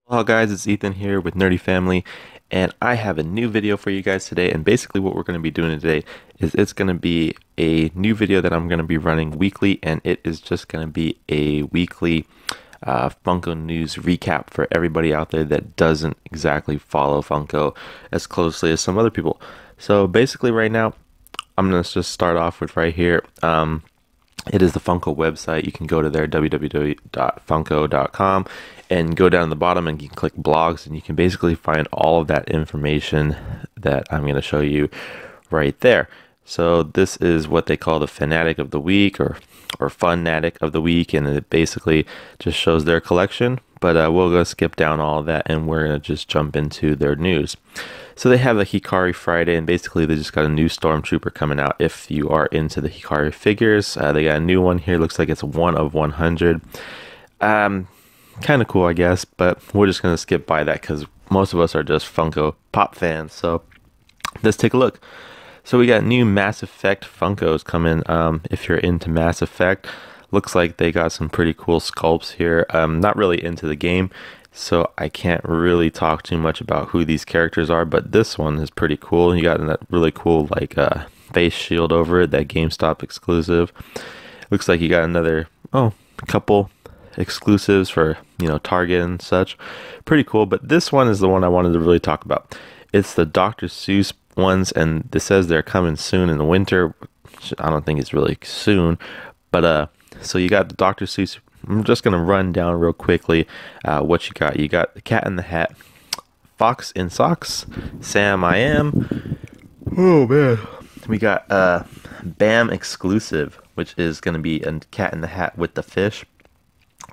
Hello guys, it's Ethan here with Nerdy Family, and I have a new video for you guys today. And basically what we're going to be doing today is it's going to be a new video that I'm going to be running weekly, and it is just going to be a weekly Funko news recap for everybody out there that doesn't exactly follow Funko as closely as some other people. So basically right now, I'm going to just start off with right here. It is the Funko website. You can go to their www.funko.com and go down to the bottom and you can click blogs, and you can basically find all of that information that I'm going to show you right there. So this is what they call the Fanatic of the Week or Funnatic of the Week, and it basically just shows their collection. But we'll go skip down all of that and we're going to just jump into their news. So they have the Hikari Friday, and basically they just got a new Stormtrooper coming out. If you are into the Hikari figures, they got a new one here. Looks like it's 1 of 100. Kind of cool, I guess, but we're just going to skip by that because most of us are just Funko Pop fans. So let's take a look. So we got new Mass Effect Funkos coming. If you're into Mass Effect, looks like they got some pretty cool sculpts here. Not really into the game, so I can't really talk too much about who these characters are, but this one is pretty cool. You got that really cool like face shield over it, that GameStop exclusive. Looks like you got another couple exclusives for Target and such. Pretty cool, but this one is the one I wanted to really talk about. It's the Dr. Seuss ones, and this says they're coming soon in the winter. I don't think it's really soon, but so you got the Dr. Seuss. I'm just gonna run down real quickly what you got. You got the Cat in the Hat, Fox in Socks, Sam I Am. Oh man. We got Bam exclusive, which is gonna be a Cat in the Hat with the fish.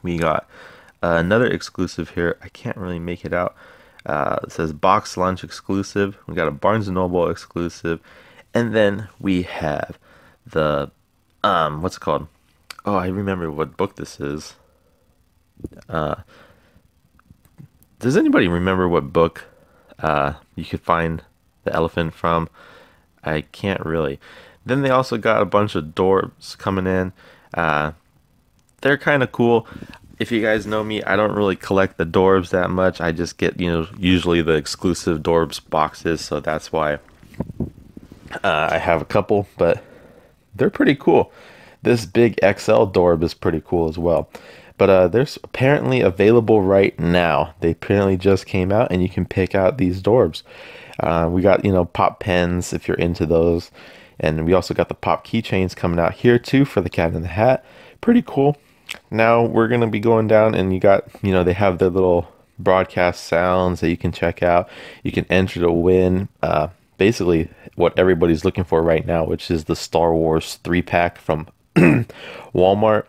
We got another exclusive here. I can't really make it out. It says Box Lunch exclusive. We got a Barnes & Noble exclusive. And then we have the, what's it called? Oh, I remember what book this is. Does anybody remember what book you could find the elephant from? I can't really. Then they also got a bunch of Dorbs coming in. They're kind of cool. If you guys know me, I don't really collect the Dorbs that much. I just get, usually the exclusive Dorbs boxes, so that's why I have a couple, but they're pretty cool. This big XL Dorb is pretty cool as well. But there's apparently available right now. They apparently just came out, and you can pick out these Dorbs. We got, pop pens if you're into those. And we also got the pop keychains coming out here too for the Cat in the Hat. Pretty cool. Now we're going to be going down, and you got, they have their little broadcast sounds that you can check out. You can enter to win basically what everybody's looking for right now, which is the Star Wars 3-pack from Walmart.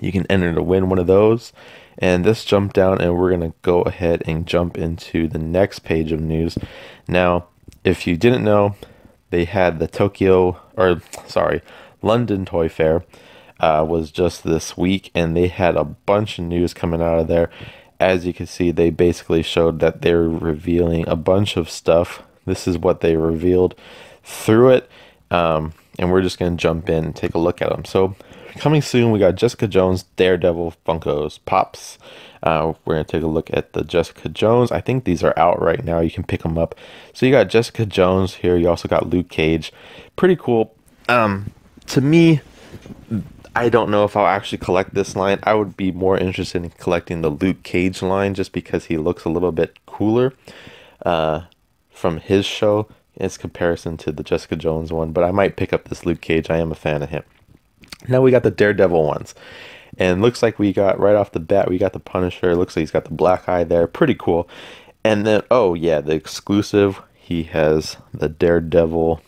You can enter to win one of those. And let's jump down, and we're going to go ahead and jump into the next page of news. Now, if you didn't know, they had the London Toy Fair. Was just this week, and they had a bunch of news coming out of there. As you can see, they basically showed that they're revealing a bunch of stuff. This is what they revealed through it, and we're just going to jump in and take a look at them. So coming soon, we got Jessica Jones Daredevil Funkos Pops. We're going to take a look at the Jessica Jones. I think these are out right now. You can pick them up. So you got Jessica Jones here. You also got Luke Cage. Pretty cool. To me, I don't know if I'll actually collect this line. I would be more interested in collecting the Luke Cage line just because he looks a little bit cooler from his show in comparison to the Jessica Jones one. But I might pick up this Luke Cage. I am a fan of him. Now we got the Daredevil ones. And looks like we got, right off the bat, we got the Punisher. Looks like he's got the black eye there. Pretty cool. And then, oh yeah, the exclusive. He has the Daredevil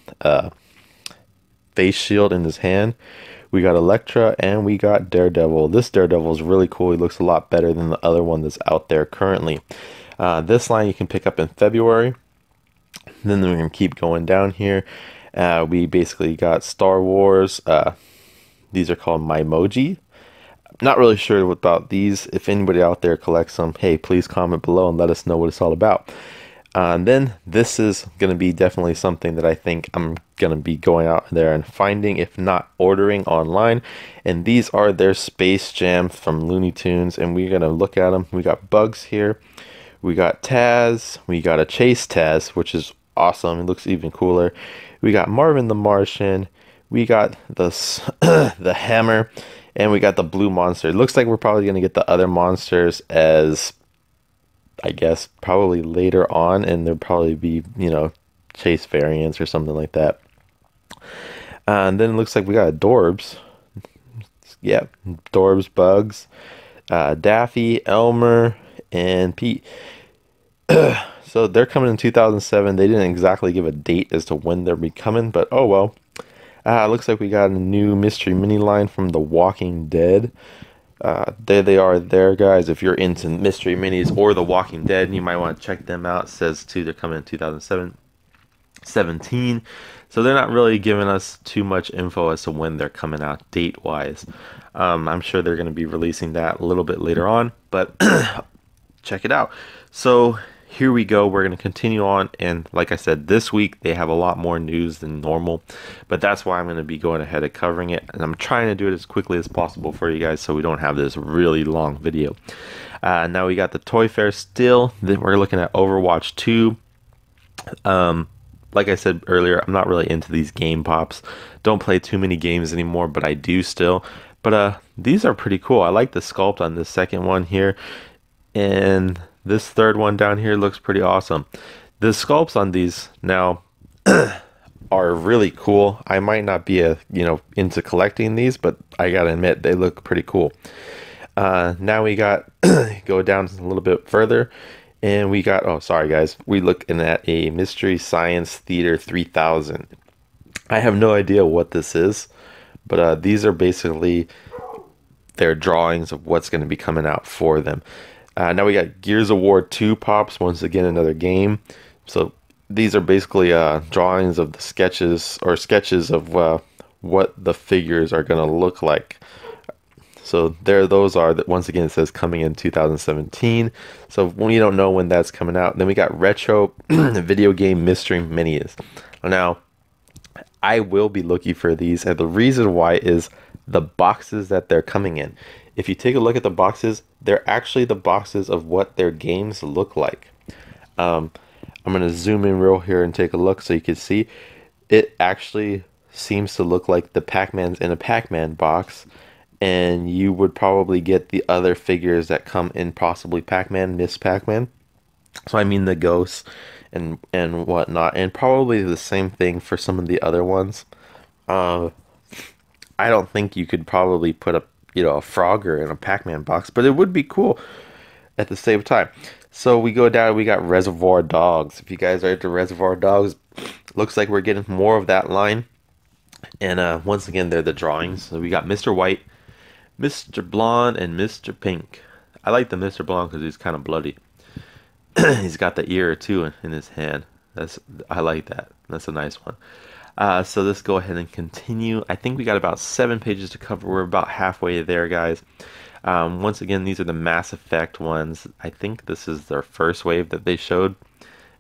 face shield in his hand. We got Elektra, and we got Daredevil. This Daredevil is really cool. He looks a lot better than the other one that's out there currently. This line you can pick up in February. Then we're going to keep going down here. We basically got Star Wars. These are called Mymoji. Not really sure about these. If anybody out there collects them, hey, please comment below and let us know what it's all about. Then this is going to be definitely something that I think I'm going to be going out there and finding, if not ordering online. And these are their Space Jam from Looney Tunes, and we're going to look at them. We got Bugs here. We got Taz. We got a Chase Taz, which is awesome. It looks even cooler. We got Marvin the Martian. We got the the Hammer, and we got the Blue Monster. It looks like we're probably going to get the other monsters as, I guess, probably later on, and there'll probably be, Chase variants or something like that. And then it looks like we got Dorbs. Yep, Dorbs, Bugs, Daffy, Elmer, and Pete. So they're coming in 2007. They didn't exactly give a date as to when they'll be coming, but oh well. Looks like we got a new mystery mini line from The Walking Dead. There they are there, guys. If you're into mystery minis or The Walking Dead, you might want to check them out. It says too they're coming in 2017. So they're not really giving us too much info as to when they're coming out date wise. I'm sure they're going to be releasing that a little bit later on, but check it out. So here we go. We're going to continue on, and like I said, this week they have a lot more news than normal, but that's why I'm going to be going ahead and covering it, and I'm trying to do it as quickly as possible for you guys so we don't have this really long video. Now we got the Toy Fair still. Then we're looking at Overwatch 2. Like I said earlier, I'm not really into these game pops. Don't play too many games anymore, but I do still. But these are pretty cool. I like the sculpt on this second one here, and this third one down here looks pretty awesome. The sculpts on these now are really cool. I might not be into collecting these, but I gotta admit they look pretty cool. Now we got go down a little bit further, and we got, oh sorry guys, we looking at a Mystery Science Theater 3000. I have no idea what this is, but these are basically their drawings of what's going to be coming out for them. Now we got Gears of War 2 pops, once again another game. So these are basically drawings of the sketches of what the figures are going to look like. So there those are, that once again it says coming in 2017. So we don't know when that's coming out. Then we got retro video game mystery minis. Now I will be looking for these, and the reason why is the boxes that they're coming in. If you take a look at the boxes, they're actually the boxes of what their games look like. I'm going to zoom in real here and take a look so you can see. It actually seems to look like the Pac-Man's in a Pac-Man box, and you would probably get the other figures that come in possibly Pac-Man, Miss Pac-Man. So I mean the ghosts and whatnot, and probably the same thing for some of the other ones. I don't think you could probably put a Frogger in a Pac-Man box, but it would be cool at the same time. So we go down, we got Reservoir Dogs. If you guys are into Reservoir Dogs, looks like we're getting more of that line. And once again, they're the drawings. So we got Mr. White, Mr. Blonde, and Mr. Pink. I like the Mr. Blonde because he's kind of bloody. He's got the ear or two in his hand. I like that. That's a nice one. So let's go ahead and continue. I think we got about 7 pages to cover. We're about halfway there, guys. Once again, these are the Mass Effect ones. I think this is their first wave that they showed,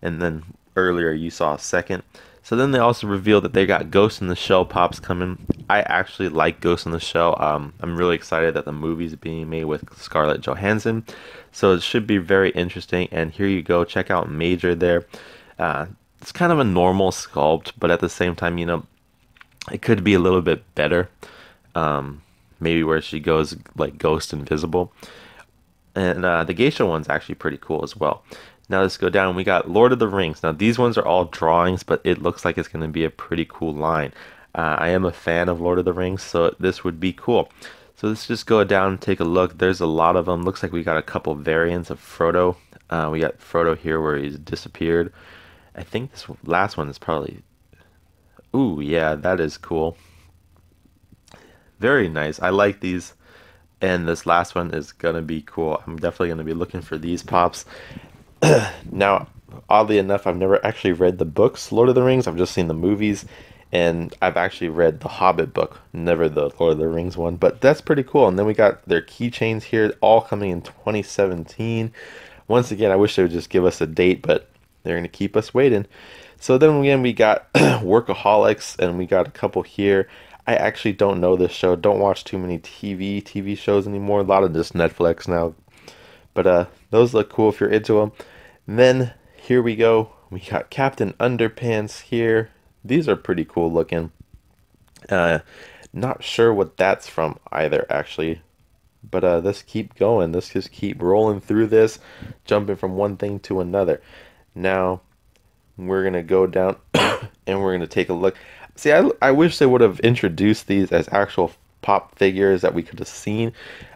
and then earlier you saw a second. So then they also revealed that they got Ghost in the Shell pops coming. I actually like Ghost in the Shell. I'm really excited that the movie's being made with Scarlett Johansson, so it should be very interesting. And here you go, check out Major there. It's kind of a normal sculpt, but at the same time, it could be a little bit better. Maybe where she goes like Ghost Invisible. And the Geisha one's actually pretty cool as well. Now let's go down. We got Lord of the Rings. Now these ones are all drawings, but it looks like it's going to be a pretty cool line. I am a fan of Lord of the Rings, so this would be cool. So let's just go down and take a look. There's a lot of them. Looks like we got a couple variants of Frodo. We got Frodo here where he's disappeared. I think this last one is probably... Ooh, yeah, that is cool. Very nice. I like these. And this last one is going to be cool. I'm definitely going to be looking for these pops. Now, oddly enough, I've never actually read the books, Lord of the Rings. I've just seen the movies. And I've actually read the Hobbit book, never the Lord of the Rings one. But that's pretty cool. And then we got their keychains here, all coming in 2017. Once again, I wish they would just give us a date, but They're going to keep us waiting. So then again, we got Workaholics, and we got a couple here. I actually don't know this show. Don't watch too many TV shows anymore. A lot of just Netflix now. But those look cool if you're into them. And then here we go. We got Captain Underpants here. These are pretty cool looking. Uh, Not sure what that's from either, actually. But let's keep going. Let's just keep rolling through this, jumping from one thing to another. Now, we're going to go down and we're going to take a look. See, I wish they would have introduced these as actual pop figures that we could have seen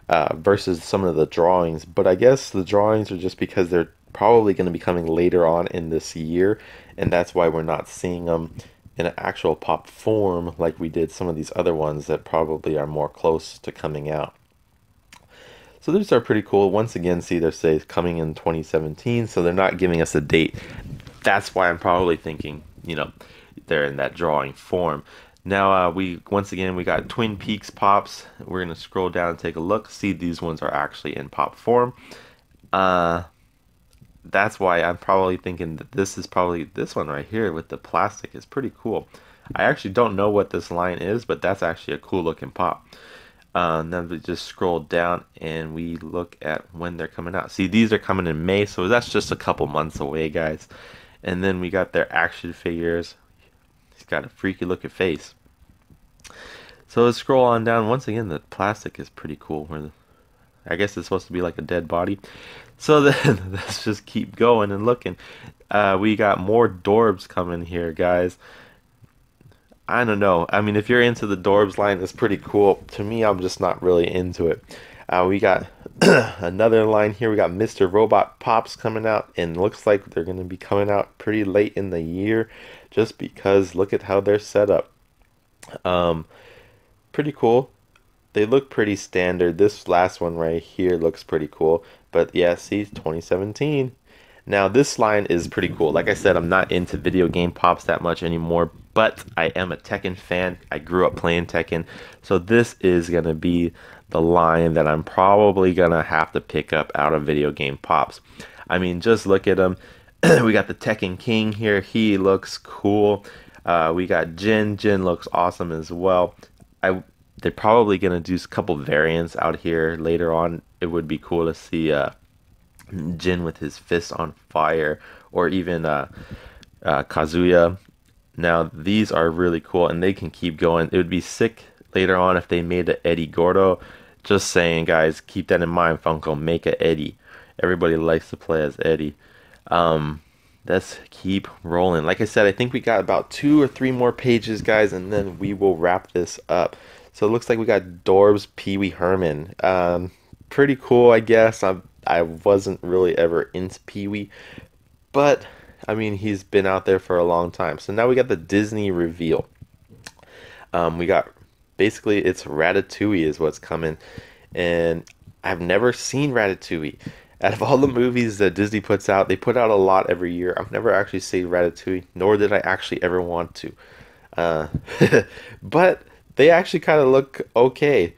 versus some of the drawings. But I guess the drawings are just because they're probably going to be coming later on in this year. And that's why we're not seeing them in an actual pop form like we did some of these other ones that probably are more close to coming out. So these are pretty cool. Once again, see, they say coming in 2017, so they're not giving us a date. That's why I'm probably thinking, they're in that drawing form. Now, once again, we got Twin Peaks pops. We're going to scroll down and take a look. See, these ones are actually in pop form. That's why I'm probably thinking that this is probably this one right here with the plastic is pretty cool. I actually don't know what this line is, but that's actually a cool looking pop. Then we just scroll down and we look at when they're coming out. See, these are coming in May, so that's just a couple months away, guys. And then we got their action figures. He's got a freaky looking face. So let's scroll on down. Once again, the plastic is pretty cool. I guess it's supposed to be like a dead body. So then let's just keep going and looking. We got more Dorbs coming here, guys. I don't know. I mean, if you're into the Dorbs line, it's pretty cool. To me, I'm just not really into it. We got another line here. We got Mr. Robot Pops coming out, and looks like they're going to be coming out pretty late in the year, just because look at how they're set up. Pretty cool. They look pretty standard. This last one right here looks pretty cool. But yeah, see, 2017. Now, this line is pretty cool. Like I said, I'm not into video game pops that much anymore, but I am a Tekken fan. I grew up playing Tekken. So this is going to be the line that I'm probably going to have to pick up out of video game pops. I mean, just look at them. We got the Tekken King here. He looks cool. We got Jin. Jin looks awesome as well. They're probably going to do a couple variants out here later on. It would be cool to see Jin with his fist on fire, or even Kazuya. Now, these are really cool, and they can keep going. It would be sick later on if they made an Eddie Gordo. Just saying, guys, keep that in mind, Funko. Make a Eddie. Everybody likes to play as Eddie. Let's keep rolling. Like I said, I think we got about 2 or 3 more pages, guys, and then we will wrap this up. So it looks like we got Dorbs Pee Wee Herman. Pretty cool, I guess. I wasn't really ever into Pee Wee, but I mean, he's been out there for a long time. So now we got the Disney reveal. We got, basically, it's Ratatouille is what's coming, and I've never seen Ratatouille. Out of all the movies that Disney puts out, they put out a lot every year. I've never actually seen Ratatouille, nor did I actually ever want to. But they actually kind of look okay.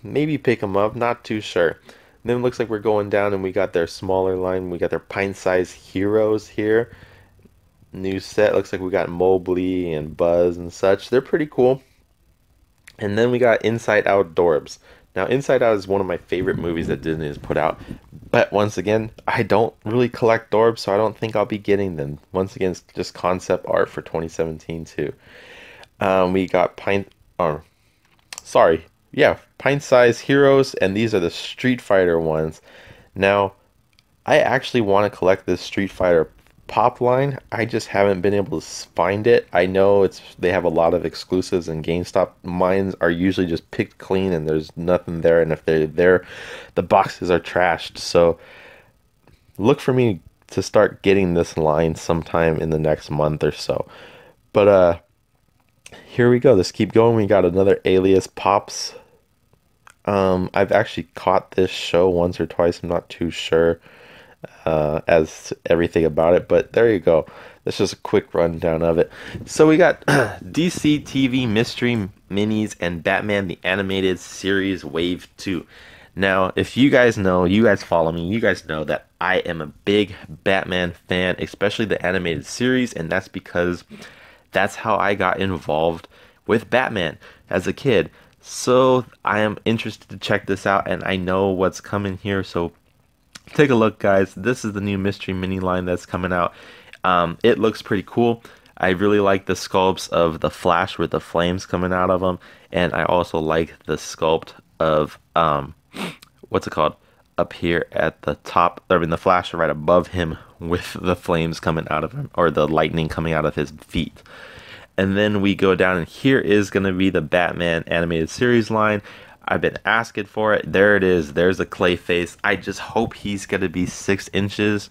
Maybe pick them up, not too sure. Then it looks like we're going down and we got their smaller line. We got their pint-sized heroes here. New set. Looks like we got Mowgli and Buzz and such. They're pretty cool. And then we got Inside Out Dorbs. Now, Inside Out is one of my favorite movies that Disney has put out. But once again, I don't really collect Dorbs, so I don't think I'll be getting them. Once again, it's just concept art for 2017 too. We got pint-sized heroes, and these are the Streetfighter ones. Now, I actually want to collect this Streetfighter Pop line. I just haven't been able to find it. I know they have a lot of exclusives, and GameStop mines are usually just picked clean and there's nothing there, and if they're there, the boxes are trashed. So look for me to start getting this line sometime in the next month or so. But here we go. Let's keep going. We got another Alias Pops. I've actually caught this show once or twice. I'm not too sure as to everything about it, but there you go. That's just a quick rundown of it. So we got DC TV Mystery Minis and Batman the Animated Series Wave 2. Now, if you guys know, you guys follow me, you guys know that I am a big Batman fan, especially the animated series, and that's because that's how I got involved with Batman as a kid. So I am interested to check this out, and I know what's coming here. So take a look, guys. This is the new mystery mini line that's coming out. It looks pretty cool. I really like the sculpts of the Flash with the flames coming out of them, and I also like the sculpt of what's it called, up here at the top. I mean, the Flash right above him with the flames coming out of him, or the lightning coming out of his feet. And then we go down, and here is going to be the Batman animated series line. I've been asking for it. There it is. There's a clay face. I just hope he's going to be 6 inches.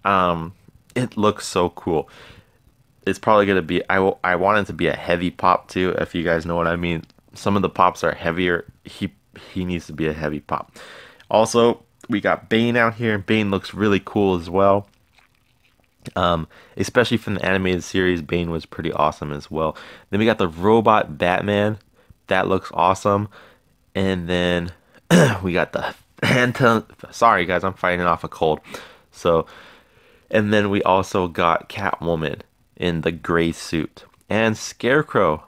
It looks so cool. It's probably going to be, I want it to be a heavy pop too, if you guys know what I mean. Some of the pops are heavier. He needs to be a heavy pop. Also, we got Bane out here. Bane looks really cool as well. Especially from the animated series, Bane was pretty awesome as well. Then we got the robot Batman. That looks awesome. And then we got the Phantom. Sorry guys, I'm fighting off a cold. So, and then we also got Catwoman in the gray suit and Scarecrow.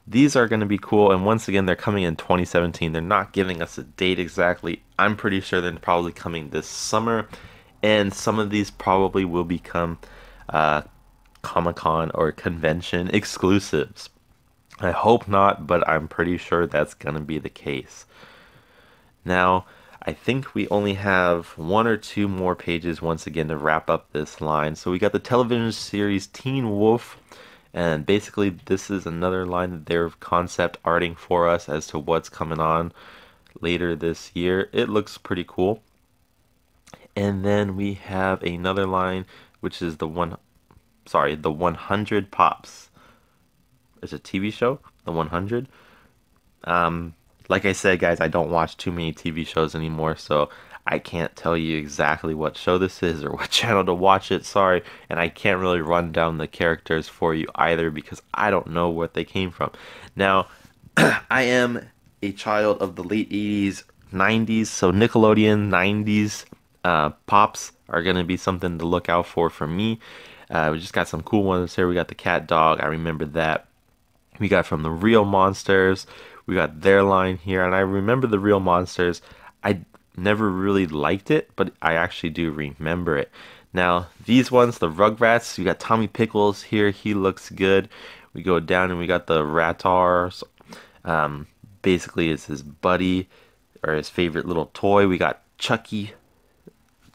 These are going to be cool, and once again, they're coming in 2017. They're not giving us a date exactly. I'm pretty sure they're probably coming this summer, and some of these probably will become Comic-Con or convention exclusives. I hope not, but I'm pretty sure that's going to be the case. Now, I think we only have 1 or 2 more pages once again to wrap up this line. So we got the television series Teen Wolf. And basically, this is another line that they're concept arting for us as to what's coming on later this year. It looks pretty cool. And then we have another line, which is the 100 Pops. It's a TV show, the 100. Like I said, guys, I don't watch too many TV shows anymore, so I can't tell you exactly what show this is or what channel to watch it, sorry. And I can't really run down the characters for you either because I don't know what they came from. Now, I am a child of the late 80s, 90s, so Nickelodeon 90s pops are going to be something to look out for me. We just got some cool ones here. We got the cat dog, I remember that. We got from the Real Monsters, we got their line here, and I remember the Real Monsters. I never really liked it, but I actually do remember it. Now, these ones, the Rugrats, you got Tommy Pickles here. He looks good. We go down and we got the Ratars. Basically, it's his buddy or his favorite little toy. We got Chucky.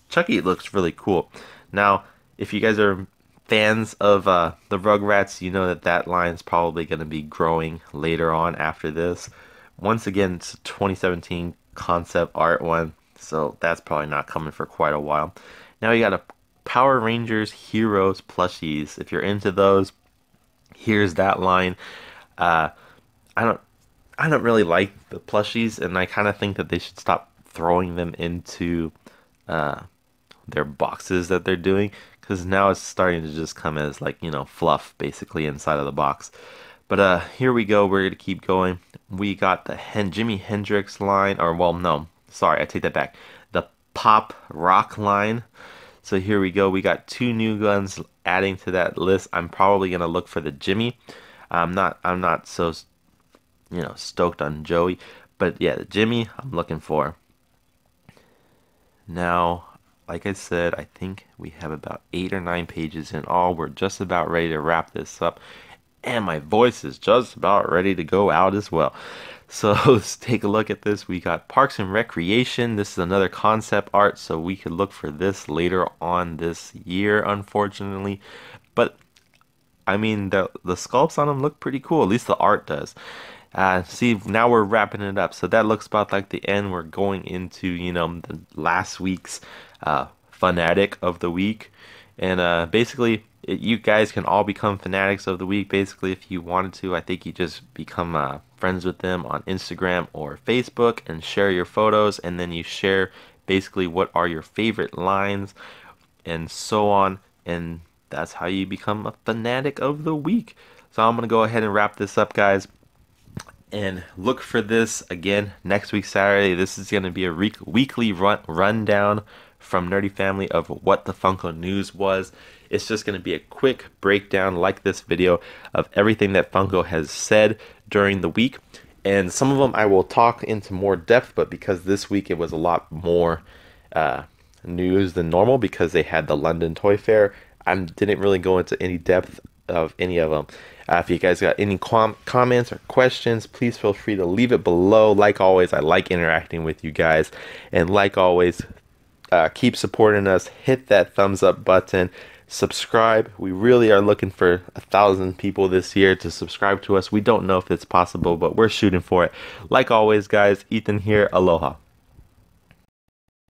Chucky looks really cool. Now, if you guys are fans of the Rugrats, you know that that line is probably going to be growing later on after this. Once again, it's 2017 concept art one, so that's probably not coming for quite a while. Now you got a Power Rangers Heroes plushies. If you're into those, here's that line. I don't really like the plushies, and I kind of think that they should stop throwing them into their boxes that they're doing, because now it's starting to just come as, like, you know, fluff basically inside of the box. But here we go. We're gonna keep going. We got the Jimi Hendrix line, or well, no, sorry, I take that back. The Pop Rock line. So here we go. We got 2 new guns adding to that list. I'm probably gonna look for the Jimmy. I'm not so, you know, stoked on Joey, but yeah, the Jimmy I'm looking for. Now, like I said, I think we have about 8 or 9 pages in all. We're just about ready to wrap this up. And my voice is just about ready to go out as well. So let's take a look at this. We got Parks and Recreation. This is another concept art, so we could look for this later on this year, unfortunately. But, I mean, the sculpts on them look pretty cool. At least the art does. See, now we're wrapping it up. So that looks about like the end. We're going into, you know, the last week's Fanatic of the Week. And basically, you guys can all become Fanatics of the Week. Basically, if you wanted to, I think you just become friends with them on Instagram or Facebook and share your photos. And then you share basically what are your favorite lines and so on. And that's how you become a Fanatic of the Week. So I'm going to go ahead and wrap this up, guys. And look for this again next week Saturday. This is going to be a weekly rundown from Nerdy Family of what the Funko news was. It's just going to be a quick breakdown like this video of everything that Funko has said during the week. And some of them I will talk into more depth, but because this week it was a lot more news than normal because they had the London Toy Fair, I didn't really go into any depth of any of them. If you guys got any comments or questions, please feel free to leave it below. Like always, I like interacting with you guys. And like always, keep supporting us. Hit that thumbs up button. Subscribe. We really are looking for 1,000 people this year to subscribe to us. We don't know if it's possible, but we're shooting for it. Like always, guys, Ethan here. Aloha.